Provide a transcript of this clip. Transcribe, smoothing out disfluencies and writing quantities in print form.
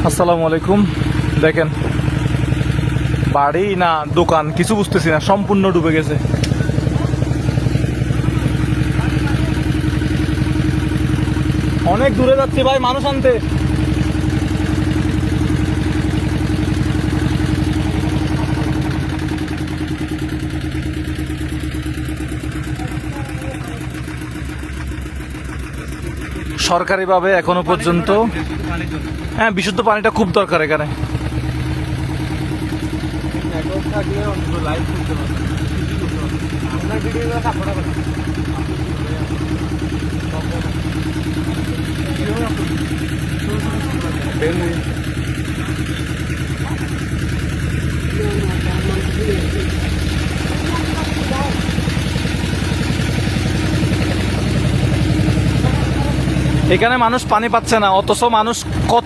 আসসালামু আলাইকুম। দেখেন বাড়ি না দোকান কিছু বুঝতেছি না, সম্পূর্ণ ডুবে গেছে। অনেক দূরে যাচ্ছি ভাই মানুষ আনতে। সরকারিভাবে এখনো পর্যন্ত হ্যাঁ বিশুদ্ধ পানিটা খুব দরকার এখানে। এখানে মানুষ পানি পাচ্ছে না, অথচ মানুষ কত